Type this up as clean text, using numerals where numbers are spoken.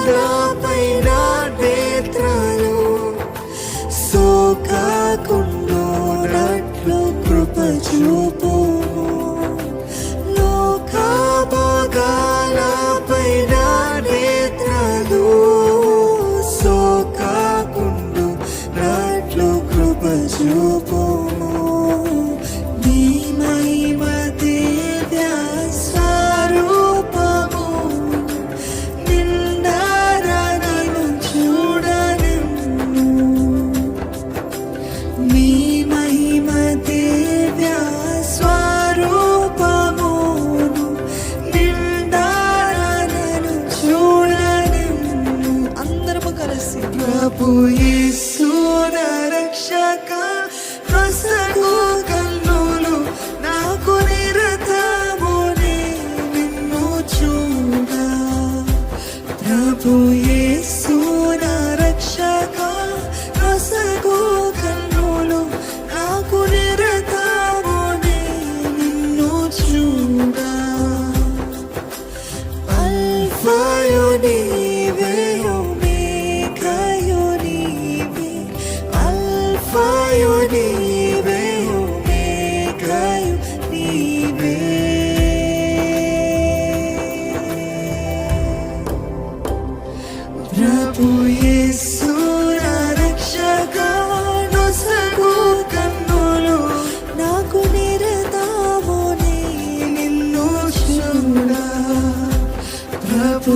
నాపై నా నేత్రాలు సోకాకుండునట్లు కృప చూపు. లోక భాగాలపై నా నేత్రాలు సోకాకుండునట్లు కృప చూపు. ప్రభు యేసు నా రక్షక నొసగు కన్నులు నాకు నిరతము నిన్ను చూడ. ప్రభు యేసు నా రక్షక నొసగు కన్నులు నాకు నిరతము నిన్ను చూడ. అల్ఫాయు నీవే నీవే ఓమేగాయు నీవే. ప్రభు యేసు నా రక్షక నొసగు కన్నులు నాకు నిరతము నిన్ను చూడ. ప్రభు